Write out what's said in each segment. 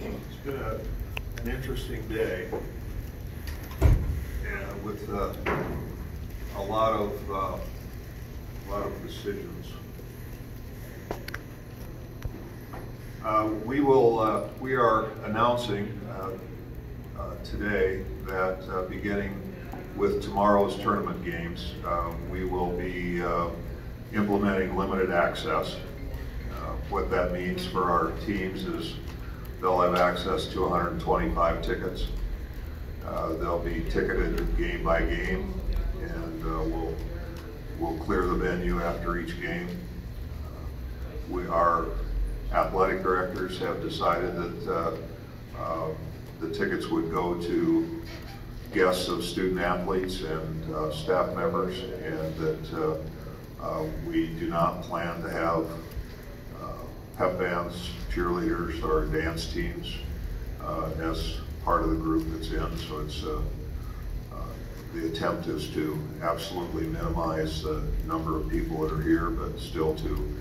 It's been an interesting day, and with a lot of decisions. We are announcing today that beginning with tomorrow's tournament games, we will be implementing limited access. What that means for our teams is they'll have access to 125 tickets. They'll be ticketed game by game, and we'll clear the venue after each game. Our athletic directors have decided that the tickets would go to guests of student athletes and staff members, and that we do not plan to have pep bands, cheerleaders, or dance teams as part of the group that's in. So it's the attempt is to absolutely minimize the number of people that are here, but still to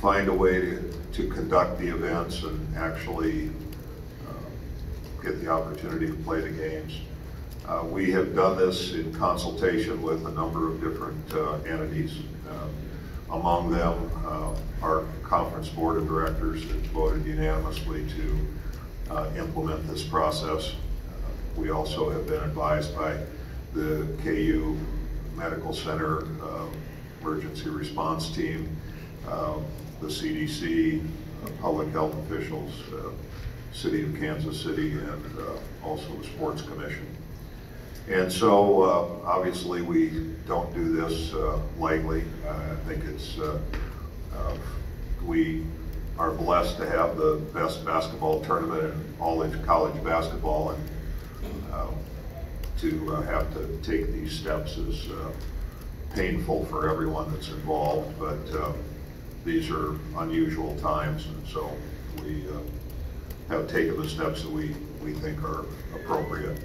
find a way to conduct the events and actually get the opportunity to play the games. We have done this in consultation with a number of different entities. Among them, our conference board of directors that voted unanimously to implement this process. We also have been advised by the KU Medical Center emergency response team, the CDC, public health officials, City of Kansas City, and also the Sports Commission. And so obviously we don't do this lightly. I think it's, we are blessed to have the best basketball tournament in all of college basketball, and to have to take these steps is painful for everyone that's involved, but these are unusual times, and so we have taken the steps that we think are appropriate.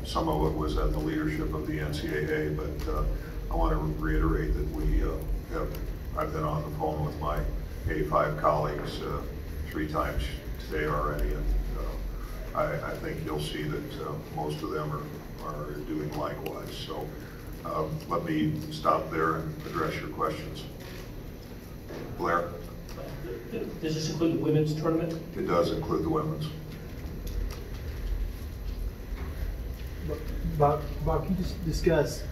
Some of it was at the leadership of the NCAA, but I want to reiterate that I've been on the phone with my A5 colleagues 3 times today already, and I think you'll see that most of them are doing likewise. So let me stop there and address your questions. Blair? Does this include the women's tournament? It does include the women's. Bob, can you just discuss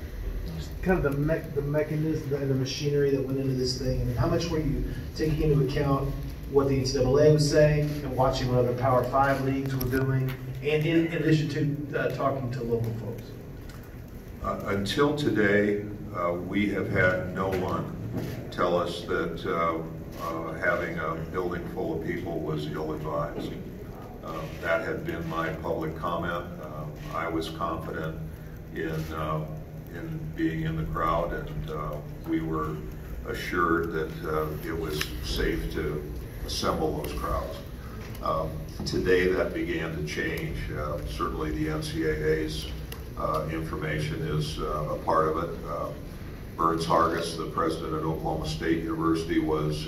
just kind of the mechanism and the machinery that went into this thing? I mean, how much were you taking into account what the NCAA was saying and watching what other Power 5 leagues were doing, and in addition to talking to local folks? Until today, we have had no one tell us that having a building full of people was ill-advised. That had been my public comment. I was confident in being in the crowd, and we were assured that it was safe to assemble those crowds. Today that began to change. Certainly the NCAA's information is a part of it. Burns Hargis, the president at Oklahoma State University, was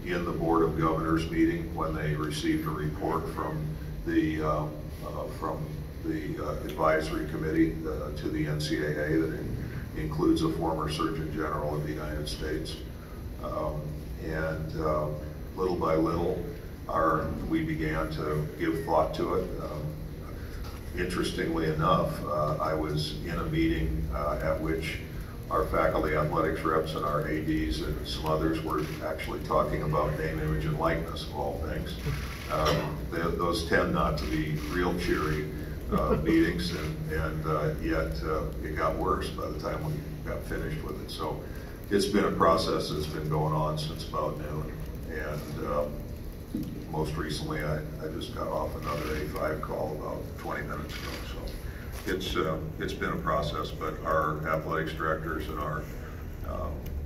in the Board of Governors meeting when they received a report from the advisory committee to the NCAA that includes a former Surgeon General of the United States. And little by little, we began to give thought to it. Interestingly enough, I was in a meeting at which our faculty athletics reps and our ADs and some others were actually talking about name, image, and likeness of all things. Those tend not to be real cheery meetings, and yet it got worse by the time we got finished with it. So it's been a process that's been going on since about noon, and most recently I just got off another A5 call about 20 minutes ago. So it's been a process, but our athletics directors and our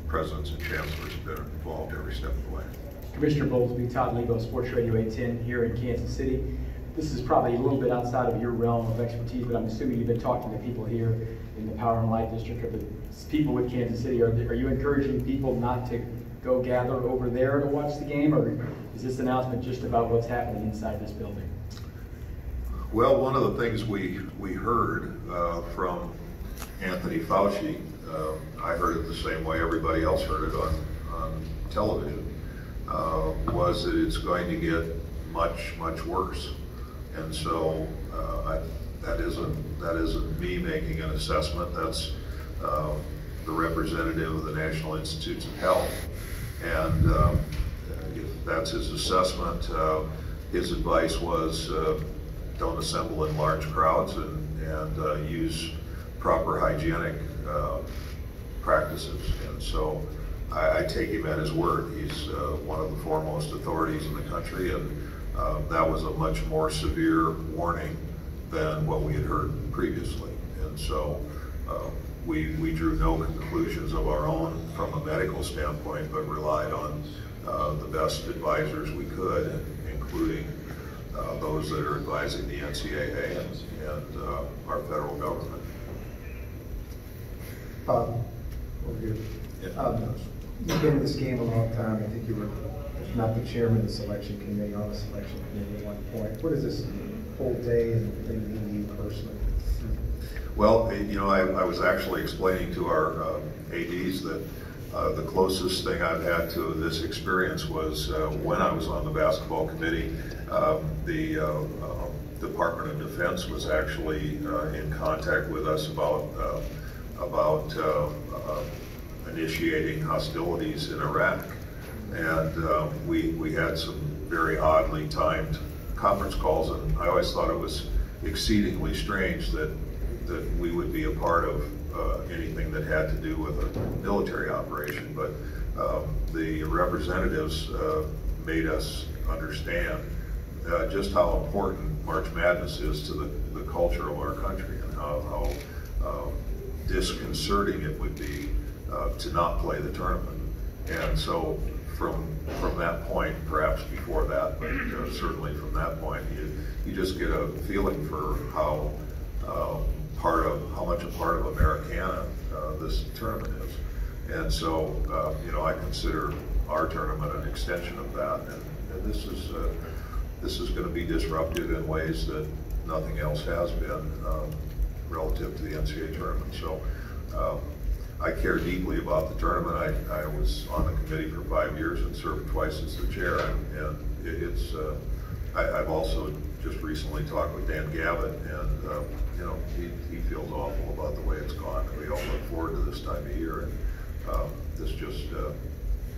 presidents and chancellors have been involved every step of the way. Commissioner Bowlesby, Todd Lebo, Sports Radio 810 here in Kansas City. This is probably a little bit outside of your realm of expertise, but I'm assuming you've been talking to people here in the Power and Light District, or the people with Kansas City. Are you encouraging people not to go gather over there to watch the game, or Is this announcement just about what's happening inside this building? Well, one of the things we heard from Anthony Fauci, I heard it the same way everybody else heard it on television, was that it's going to get much, much worse. And so that isn't me making an assessment. That's the representative of the National Institutes of Health. And if that's his assessment, his advice was don't assemble in large crowds and use proper hygienic practices. And so I take him at his word. He's one of the foremost authorities in the country, and that was a much more severe warning than what we had heard previously. And so we drew no conclusions of our own from a medical standpoint, but relied on the best advisors we could, including those that are advising the NCAA and our federal government. Bob, over here. You've been in this game a long time. I think you were, if not the chairman of the selection committee, on the selection committee at one point. What does this whole day and thing mean to you personally? Well, you know, I was actually explaining to our ADs that the closest thing I've had to this experience was when I was on the basketball committee. The Department of Defense was actually in contact with us about initiating hostilities in Iraq. And we had some very oddly timed conference calls, and I always thought it was exceedingly strange that we would be a part of anything that had to do with a military operation. But the representatives made us understand just how important March Madness is to the culture of our country, and how disconcerting it would be to not play the tournament. And so from that point, perhaps before that, but certainly from that point, you just get a feeling for how much a part of Americana this tournament is. And so, you know, I consider our tournament an extension of that, and this is going to be disrupted in ways that nothing else has been relative to the NCAA tournament. So I care deeply about the tournament. I was on the committee for 5 years and served twice as the chair, and it's I've also just recently talked with Dan Gavitt, and you know, he feels awful about the way it's gone. We all look forward to this time of year, and this just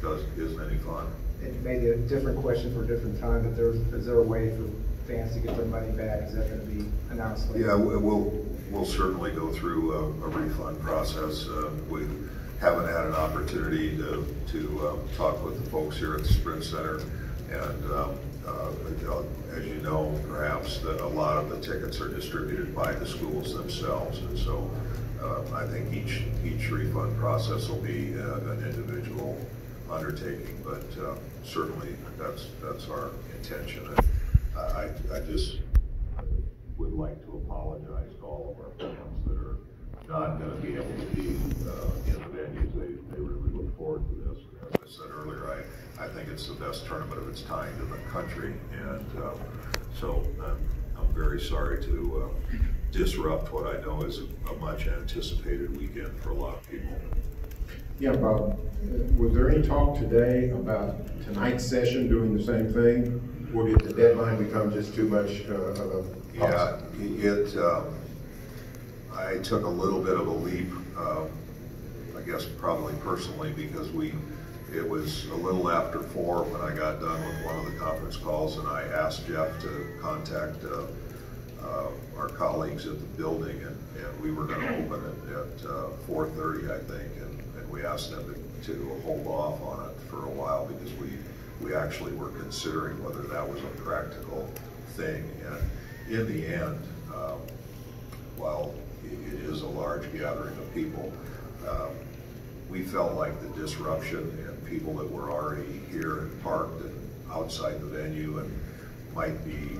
isn't any fun. It may be a different question for a different time, but is there a way for fans to get their money back? Is that going to be announced later? Yeah, we'll certainly go through a refund process. We haven't had an opportunity to talk with the folks here at the Sprint Center, and as you know, perhaps, that a lot of the tickets are distributed by the schools themselves, and so I think each refund process will be an individual undertaking, but certainly that's our intention. And I just would like to apologize to all of our fans that are not going to be able to be in the venues. They really look forward to this. As I said earlier, I think it's the best tournament of its kind in the country, and so I'm very sorry to disrupt what I know is a much anticipated weekend for a lot of people. Yeah, Bob, was there any talk today about tonight's session doing the same thing? Or did the deadline become just too much of a Yeah, I took a little bit of a leap, I guess probably personally, because it was a little after 4 when I got done with one of the conference calls, and I asked Jeff to contact our colleagues at the building, and we were going to open it at 4:30, I think, and we asked them to hold off on it for a while because we actually were considering whether that was a practical thing. And in the end, while it is a large gathering of people, we felt like the disruption and people that were already here and parked and outside the venue and might be,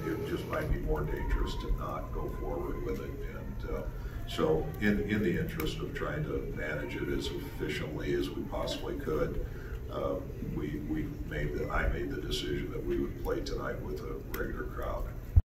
it just might be more dangerous to not go forward with it. And so in the interest of trying to manage it as efficiently as we possibly could, I made the decision that we would play tonight with a regular crowd.